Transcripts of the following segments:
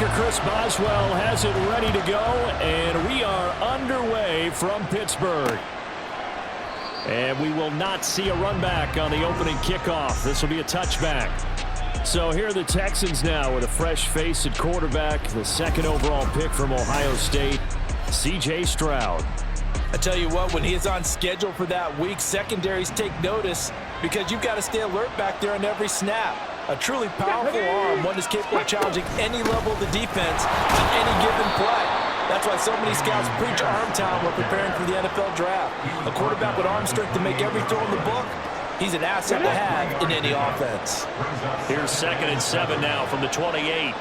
Kicker Chris Boswell has it ready to go, and we are underway from Pittsburgh. And we will not see a run back on the opening kickoff. This will be a touchback. So here are the Texans now with a fresh face at quarterback, the second overall pick from Ohio State, C.J. Stroud. I tell you what, when he is on schedule for that week, secondaries take notice because you've got to stay alert back there on every snap. A truly powerful arm, one is capable of challenging any level of the defense on any given play. That's why so many scouts preach arm talent when preparing for the NFL draft. A quarterback with arm strength to make every throw in the book, he's an asset to have in any offense. Here's 2nd and 7 now from the 28.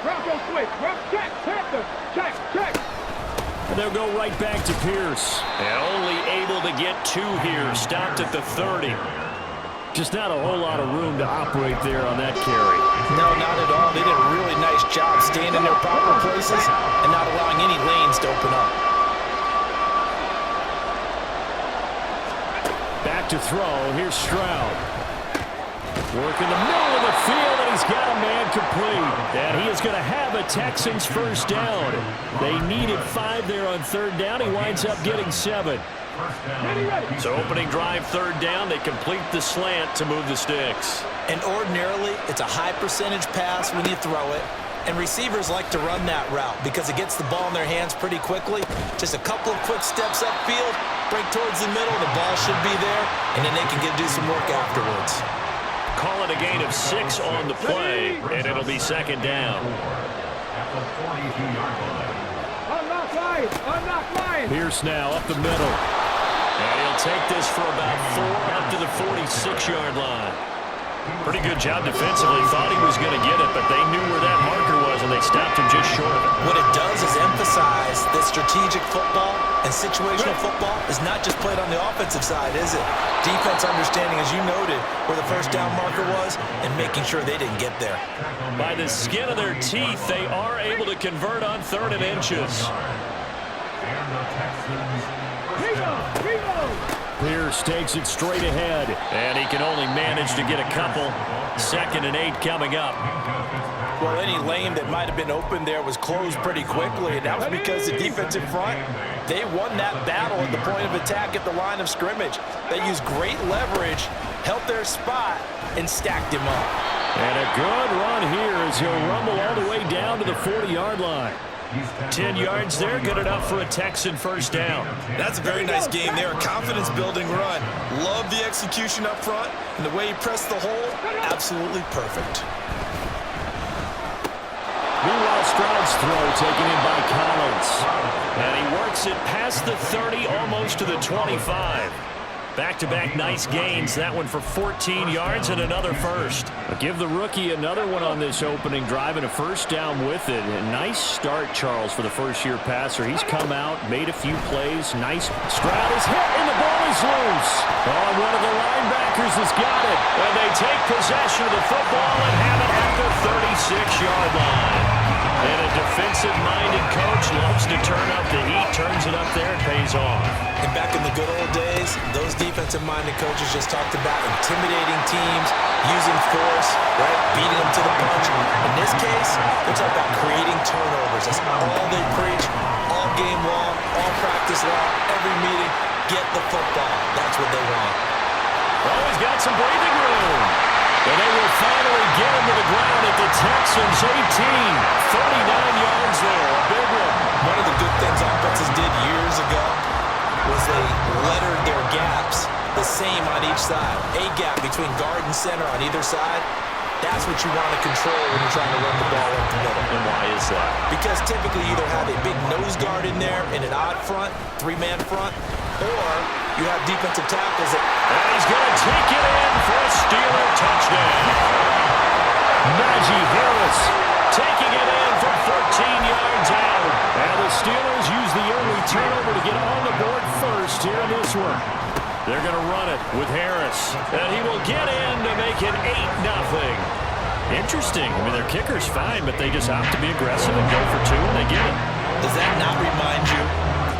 And they'll go right back to Pierce. And only able to get 2 here. Stopped at the 30. Just not a whole lot of room to operate there on that carry. No, not at all. They did a really nice job staying in their proper places and not allowing any lanes to open up. Back to throw. Here's Stroud. Working the middle of the field, and he's got a man complete. And he is going to have a Texans first down. They needed 5 there on 3rd down. He winds up getting 7. So opening drive 3rd down, they complete the slant to move the sticks. And ordinarily, it's a high percentage pass when you throw it. And receivers like to run that route because it gets the ball in their hands pretty quickly. Just a couple of quick steps upfield, break towards the middle, the ball should be there, and then they can do some work afterwards. Call it a gain of 6 on the play, and it'll be 2nd down. Pierce now up the middle. And he'll take this for about 4 up to the 46-yard line. Pretty good job defensively. Thought he was going to get it, but they knew where that marker was, and they stopped him just short of it. What it does is emphasize that strategic football and situational football is not just played on the offensive side, is it? Defense understanding, as you noted, where the first down marker was and making sure they didn't get there. By the skin of their teeth, they are able to convert on 3rd and inches. Pierce takes it straight ahead, and he can only manage to get a couple. 2nd and 8 coming up. Well, any lane that might have been open there was closed pretty quickly, and that was because the defensive front, they won that battle at the point of attack at the line of scrimmage. They used great leverage, held their spot, and stacked him up. And a good run here as he'll rumble all the way down to the 40-yard line. 10 yards there, good enough for a Texan first down. That's a very nice game there, a confidence-building run. Love the execution up front, and the way he pressed the hole, absolutely perfect. Meanwhile, Stroud's throw taken in by Collins. And he works it past the 30, almost to the 25. Back-to-back nice gains. That one for 14 yards and another first. But give the rookie another one on this opening drive and a first down with it. A nice start, Charles, for the first-year passer. He's come out, made a few plays. Nice. Stroud is hit, and the ball is loose. Oh, one of the linebackers has got it. And they take possession of the football and have it at the 36-yard line. And a defensive-minded coach loves to turn up the heat, turns it up there, and pays off. And back in the good old days, those defensive-minded coaches just talked about intimidating teams, using force, right, beating them to the punch. In this case, they're talking about creating turnovers. That's all they preach, all game long, all practice long, every meeting. Get the football. That's what they want. Oh, he's got some breathing room. And they will finally get him to the ground at the Texans 18. 39 yards there, a big one. One of the good things offenses did years ago was they lettered their gaps the same on each side. A gap between guard and center on either side. That's what you want to control when you're trying to run the ball up the middle. And why is that? Because typically you either have a big nose guard in there in an odd front, 3-man front, or you have defensive tackles that... And he's going to take it in for a Steeler touchdown. Najee Harris taking it in from 14 yards out. And the Steelers use the early turnover to get on the board first here in this one. They're going to run it with Harris. And he will get in to make it 8-0. Interesting. I mean, their kicker's fine, but they just opt to be aggressive and go for 2, and they get it. Does that not remind you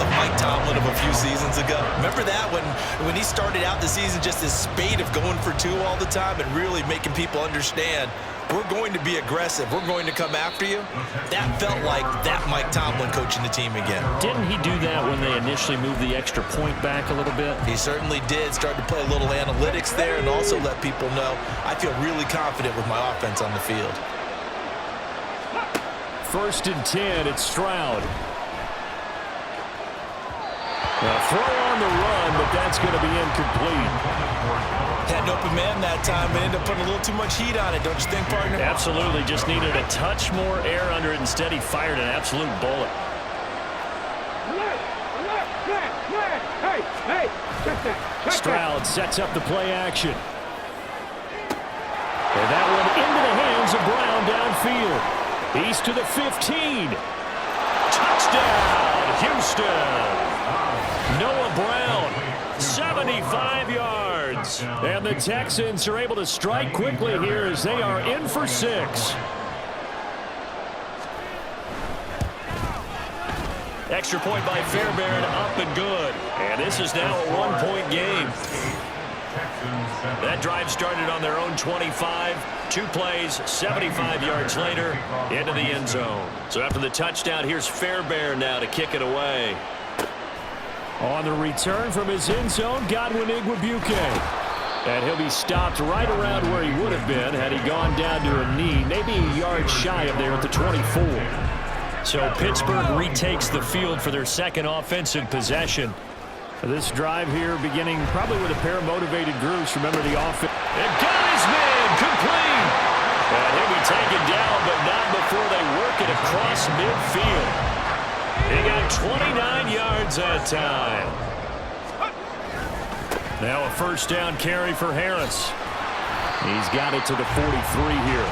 of Mike Tomlin of a few seasons ago? Remember that when he started out the season just this spate of going for two all the time and really making people understand we're going to be aggressive. We're going to come after you. That felt like that Mike Tomlin coaching the team again. Didn't he do that when they initially moved the extra point back a little bit? He certainly did. Started to play a little analytics there and also let people know I feel really confident with my offense on the field. 1st and 10, it's Stroud. Now throw on the run, but that's going to be incomplete. Had an open man that time, but ended up putting a little too much heat on it, don't you think, partner? Absolutely. Just needed a touch more air under it. Instead, he fired an absolute bullet. Stroud sets up the play action. And that one into the hands of Brown downfield. He's to the 15. Touchdown, Houston. Noah Brown, 75 yards. And the Texans are able to strike quickly here as they are in for 6. Extra point by Fairbairn, up and good. And this is now a one-point game. That drive started on their own 25. 2 plays, 75 yards later, into the end zone. So after the touchdown, here's Fairbairn now to kick it away. On the return from his end zone, Godwin Igwebuike. And he'll be stopped right around where he would have been had he gone down to a knee, maybe a yard shy of there at the 24. So Pittsburgh retakes the field for their second offensive possession. This drive here beginning probably with a pair of motivated groups. Remember the offense. And got his man complete. And he'll be taken down, but not before they work it across midfield. He got 29 yards that time. Now a first down carry for Harris. He's got it to the 43 here.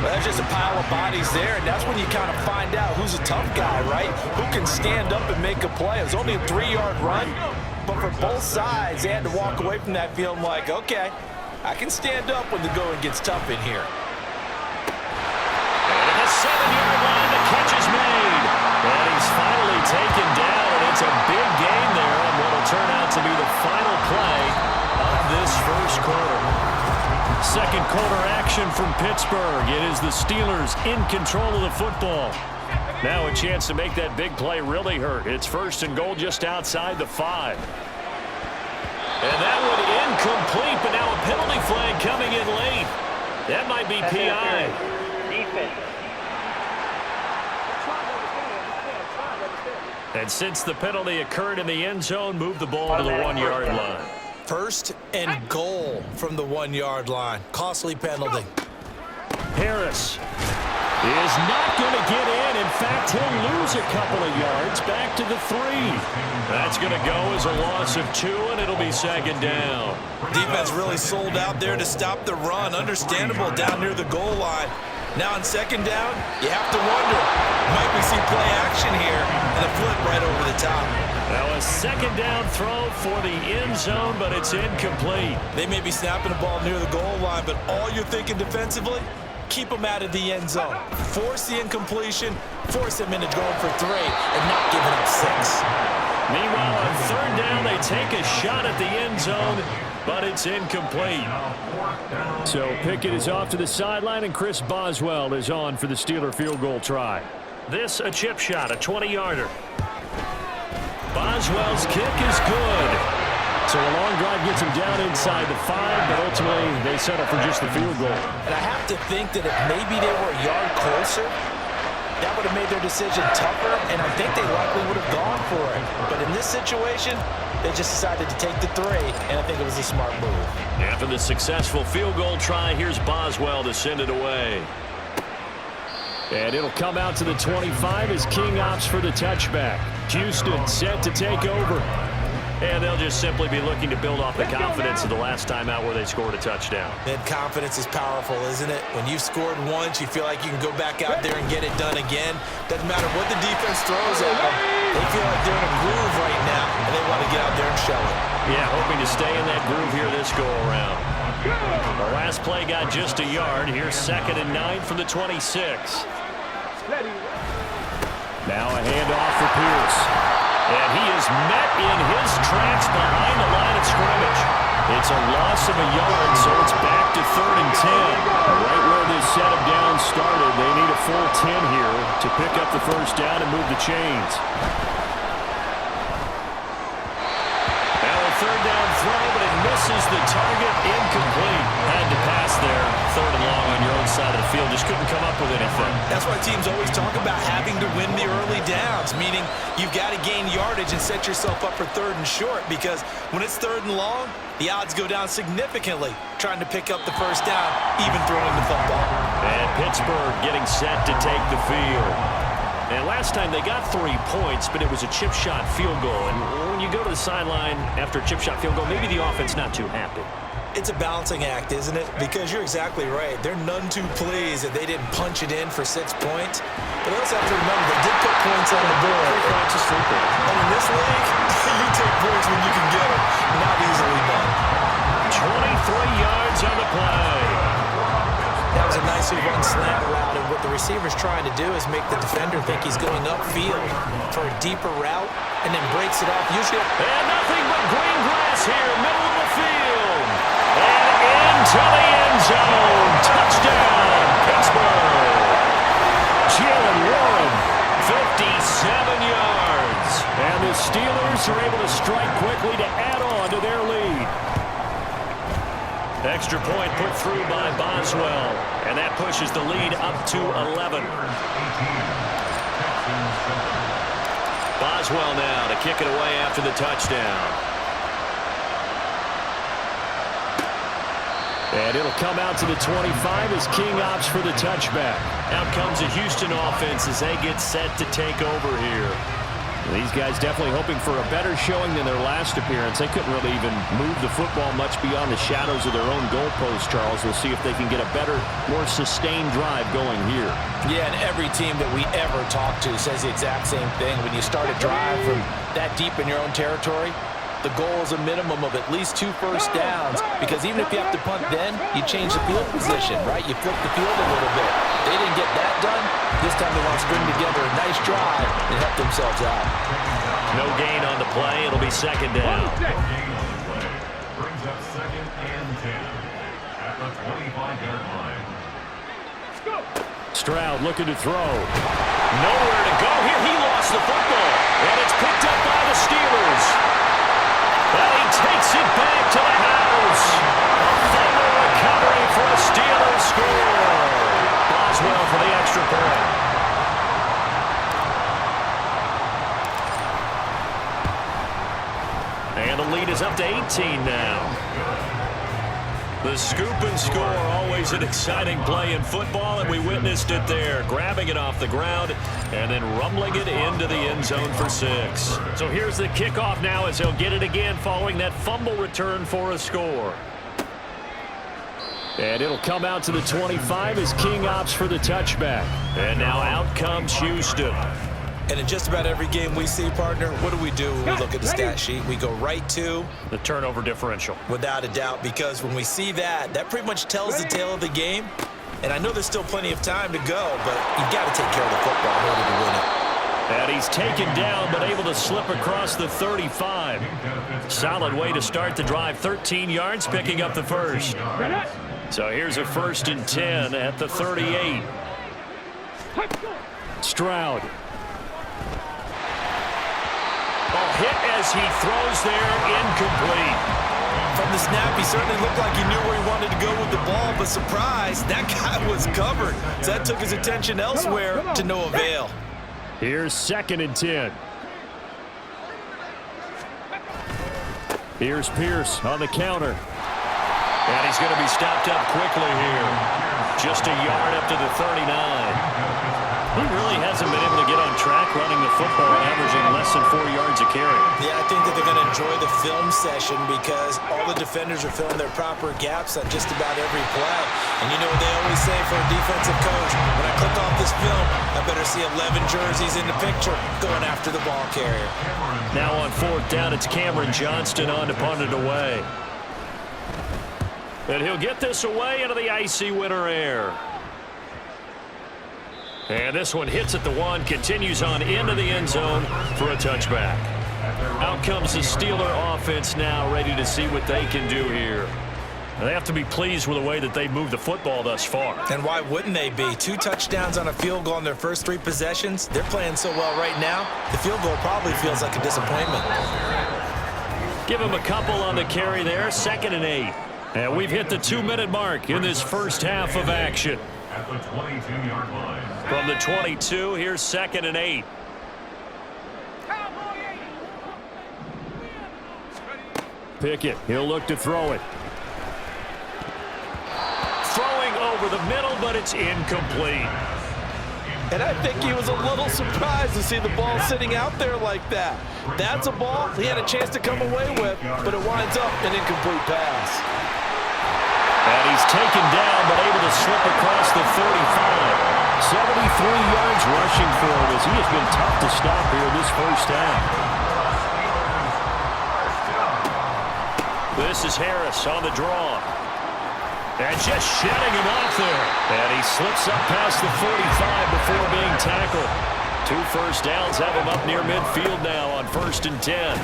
Well, that's just a pile of bodies there, and that's when you kind of find out who's a tough guy, right? Who can stand up and make a play. It was only a 3-yard run, but for both sides, they had to walk away from that feeling like, okay, I can stand up when the going gets tough in here. And at the 7-yard line, the catch is made. And he's finally taken down, and it's a big gain there on what will turn out to be the final play of this first quarter. Second quarter action from Pittsburgh. It is the Steelers in control of the football. Now a chance to make that big play really hurt. It's 1st and goal just outside the 5. And that one incomplete, but now a penalty flag coming in late. That might be PI. And since the penalty occurred in the end zone, move the ball to the 1-yard line. 1st and goal from the 1-yard line. Costly penalty. Harris is not going to get in. In fact, he'll lose a couple of yards back to the 3. That's going to go as a loss of 2, and it'll be 2nd down. Defense really sold out there to stop the run. Understandable down near the goal line. Now on 2nd down, you have to wonder, might we see play action here and a flip right over the top? Now a 2nd down throw for the end zone, but it's incomplete. They may be snapping the ball near the goal line, but all you're thinking defensively, keep them out of the end zone. Force the incompletion, force them into going for 3, and not giving up 6. Meanwhile, on 3rd down, they take a shot at the end zone, but it's incomplete. So Pickett is off to the sideline, and Chris Boswell is on for the Steeler field goal try. This a chip shot, a 20-yarder. Boswell's kick is good. So a long drive gets him down inside the 5, but ultimately they settle for just the field goal. And I have to think that if maybe they were a yard closer, that would have made their decision tougher, and I think they likely would have gone for it. But in this situation, they just decided to take the 3, and I think it was a smart move. After the successful field goal try, here's Boswell to send it away. And it'll come out to the 25 as King opts for the touchback. Houston set to take over. And they'll just simply be looking to build off the confidence of the last time out where they scored a touchdown. And confidence is powerful, isn't it? When you've scored once, you feel like you can go back out there and get it done again. Doesn't matter what the defense throws at them. They feel like they're in a groove right now, and they want to get out there and show it. Yeah, hoping to stay in that groove here this go-around. The last play got just a yard. Here's 2nd and 9 from the 26. Now a handoff for Pierce. And he is met in his tracks behind the line of scrimmage. It's a loss of a yard, so it's back to 3rd and 10. Right where this set of downs started, they need a full 10 here to pick up the first down and move the chains. Now a 3rd down throw, but it misses the target, incomplete. Had to pass there, 3rd and long on your own side of the field. Just couldn't come up with anything. That's why teams always talk about having to win the early downs, meaning you've got to gain yardage and set yourself up for 3rd and short, because when it's 3rd and long, the odds go down significantly trying to pick up the first down, even throwing the football. And Pittsburgh getting set to take the field. And last time they got 3 points, but it was a chip shot field goal. And when you go to the sideline after a chip shot field goal, maybe the offense not too happy. It's a balancing act, isn't it? Because you're exactly right. They're none too pleased that they didn't punch it in for 6 points. But also have to remember, they did put points on the board. And in this league, you take points when you can get them. Not easily done. 23 yards on the play. That was a nicely run slant route, and what the receiver's trying to do is make the defender think he's going upfield for a deeper route, and then breaks it off. Usually, and nothing but green grass here, middle of the field. And into the end zone. Touchdown, Pittsburgh. Jalen Warren, 57 yards. And the Steelers are able to strike quickly to add on to their lead. Extra point put through by Boswell, and that pushes the lead up to 11. Boswell now to kick it away after the touchdown. And it'll come out to the 25 as King opts for the touchback. Out comes the Houston offense as they get set to take over here. These guys definitely hoping for a better showing than their last appearance. They couldn't really even move the football much beyond the shadows of their own goalpost, Charles. We'll see if they can get a better, more sustained drive going here. Yeah, and every team that we ever talk to says the exact same thing. When you start a drive from that deep in your own territory, the goal is a minimum of at least 2 first downs, because even if you have to punt then, you change the field position, right? You flip the field a little bit. They didn't get that done. This time they want to string together a nice drive and help themselves out. No gain on the play. It'll be 2nd down. Brings up 2nd and 10 at the 25-yard line. Stroud looking to throw. Nowhere to go here. He lost the football. And it's picked up by the Steelers. And he takes it back to the house. A fumble recovery for a Steelers score. Boswell for the extra point. And the lead is up to 18 now. The scoop and score, always an exciting play in football, and we witnessed it there. Grabbing it off the ground and then rumbling it into the end zone for 6. So here's the kickoff now as he'll get it again following that fumble return for a score. And it'll come out to the 25 as King opts for the touchback. And now out comes Houston. And in just about every game we see, partner, what do we do when we look at the stat sheet? We go right to the turnover differential. Without a doubt, because when we see that, that pretty much tells the tale of the game. And I know there's still plenty of time to go, but you've got to take care of the football in order to win it. And he's taken down, but able to slip across the 35. Solid way to start the drive. 13 yards, picking up the first. So here's a 1st and 10 at the 38. Stroud. Ball hit as he throws there, incomplete. From the snap, he certainly looked like he knew where he wanted to go with the ball, but surprise, that guy was covered. So that took his attention elsewhere to no avail. Here's 2nd and 10. Here's Pierce on the counter. And he's going to be stopped up quickly here. Just a yard up to the 39. He really hasn't been able to get on track running the football, averaging less than 4 yards a carry. Yeah, I think that they're going to enjoy the film session because all the defenders are filling their proper gaps on just about every play. And you know what they always say for a defensive coach, when I click off this film, I better see 11 jerseys in the picture going after the ball carrier. Now on 4th down, it's Cameron Johnston on to punt it away. And he'll get this away into the icy winter air. And this one hits at the 1, continues on into the end zone for a touchback. Out comes the Steeler offense now, ready to see what they can do here. They have to be pleased with the way that they moved the football thus far. And why wouldn't they be? 2 touchdowns on a field goal in their first 3 possessions. They're playing so well right now, the field goal probably feels like a disappointment. Give him a couple on the carry there, 2nd and 8. And we've hit the 2-minute mark in this first half of action. At the 22-yard line. From the 22, here's 2nd and 8. Pickett, he'll look to throw it. Throwing over the middle, but it's incomplete. And I think he was a little surprised to see the ball sitting out there like that. That's a ball he had a chance to come away with, but it winds up an incomplete pass. And he's taken down, but able to slip across the 35. 73 yards rushing for him as he has been tough to stop here in this first half. This is Harris on the draw. And just shedding him off there. And he slips up past the 45 before being tackled. 2 first downs have him up near midfield now on 1st and 10.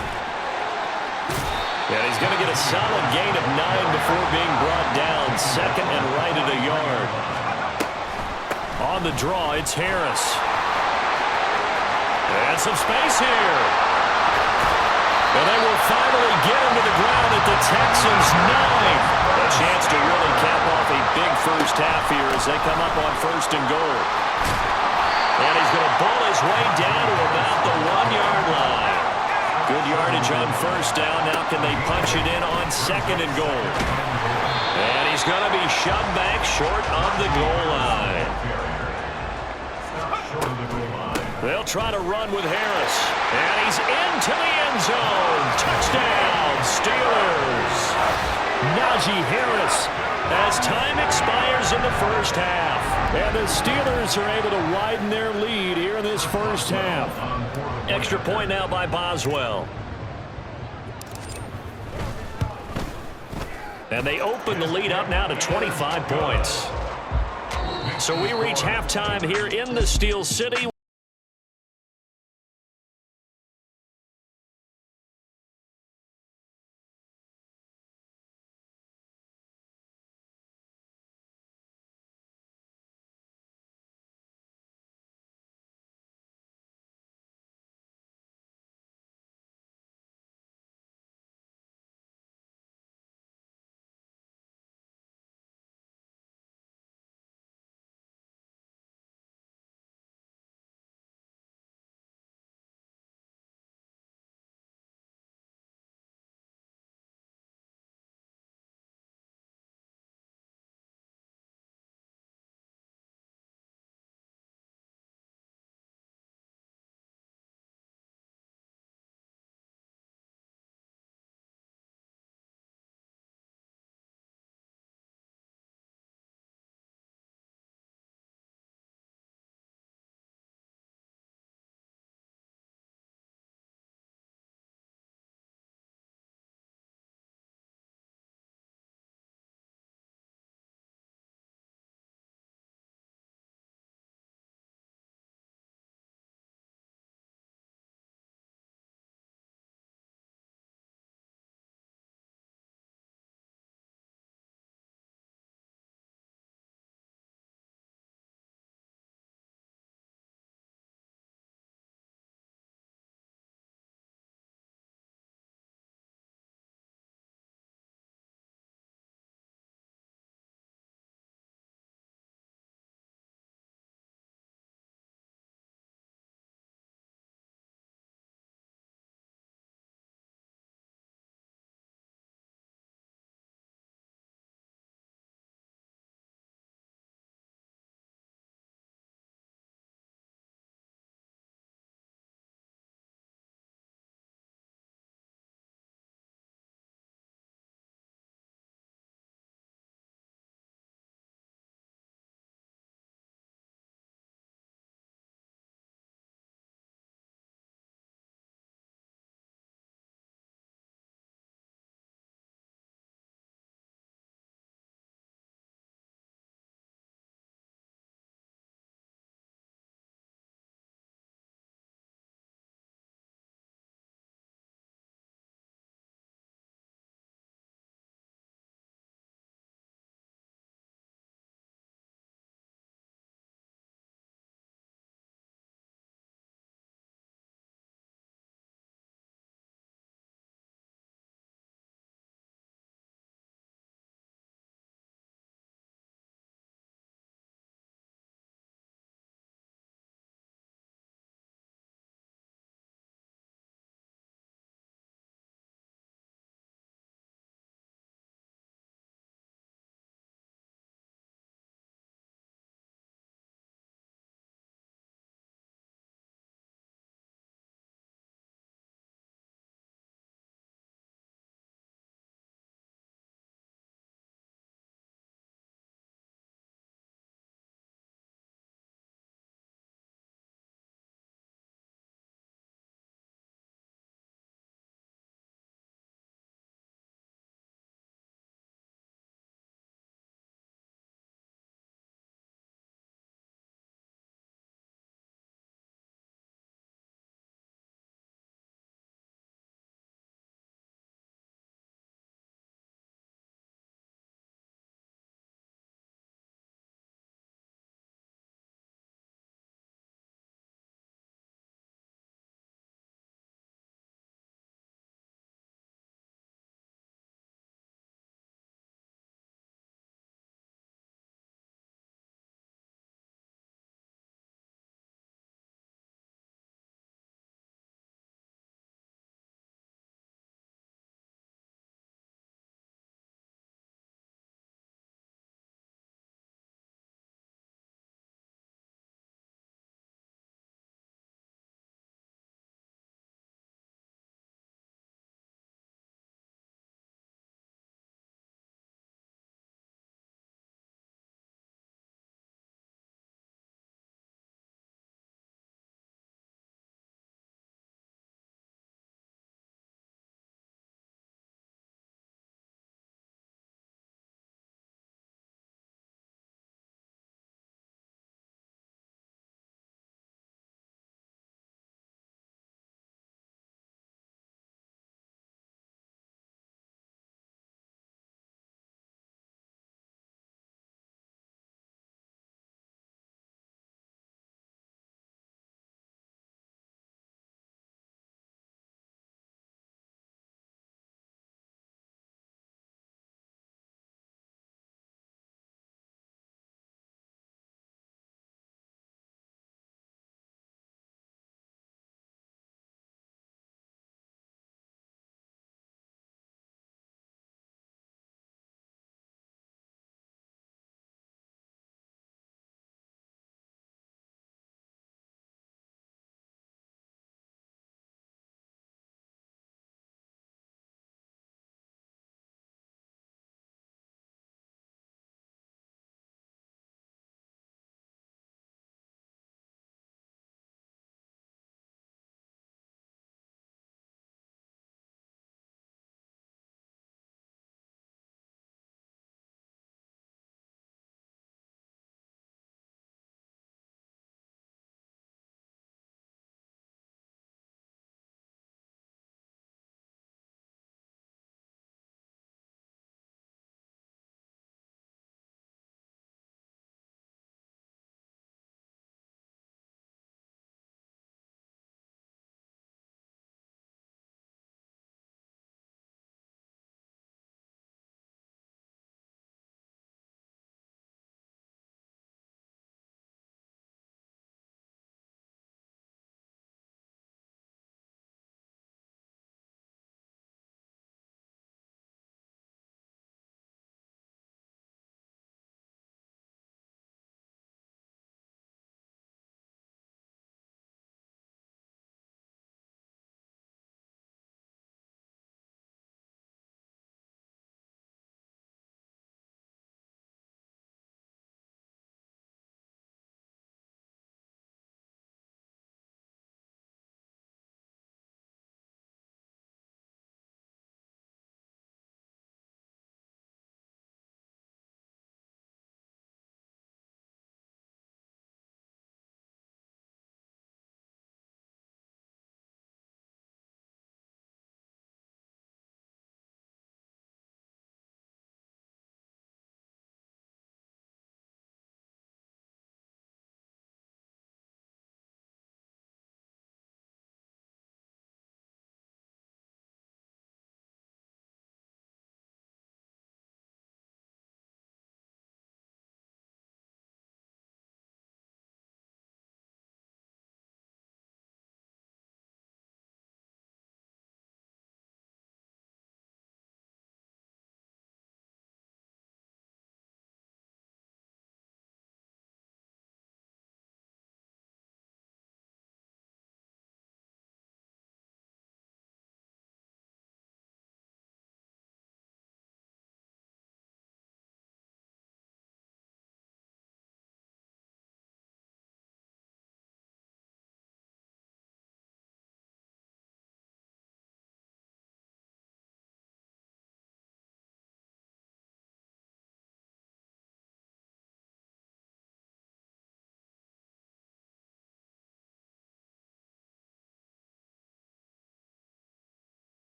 And he's going to get a solid gain of 9 before being brought down. 2nd and right at a yard. On the draw, it's Harris. And some space here. And they will finally get him to the ground at the Texans' 9. A chance to really cap off a big first half here as they come up on 1st and goal. And he's going to bull his way down to about the 1-yard line. Good yardage on 1st down. Now can they punch it in on 2nd and goal? And he's going to be shoved back short of the goal line. They'll try to run with Harris. And he's into the end zone. Touchdown, Steelers. Najee Harris as time expires in the first half. And the Steelers are able to widen their lead here in this first half. Extra point now by Boswell. And they open the lead up now to 25 points. So we reach halftime here in the Steel City.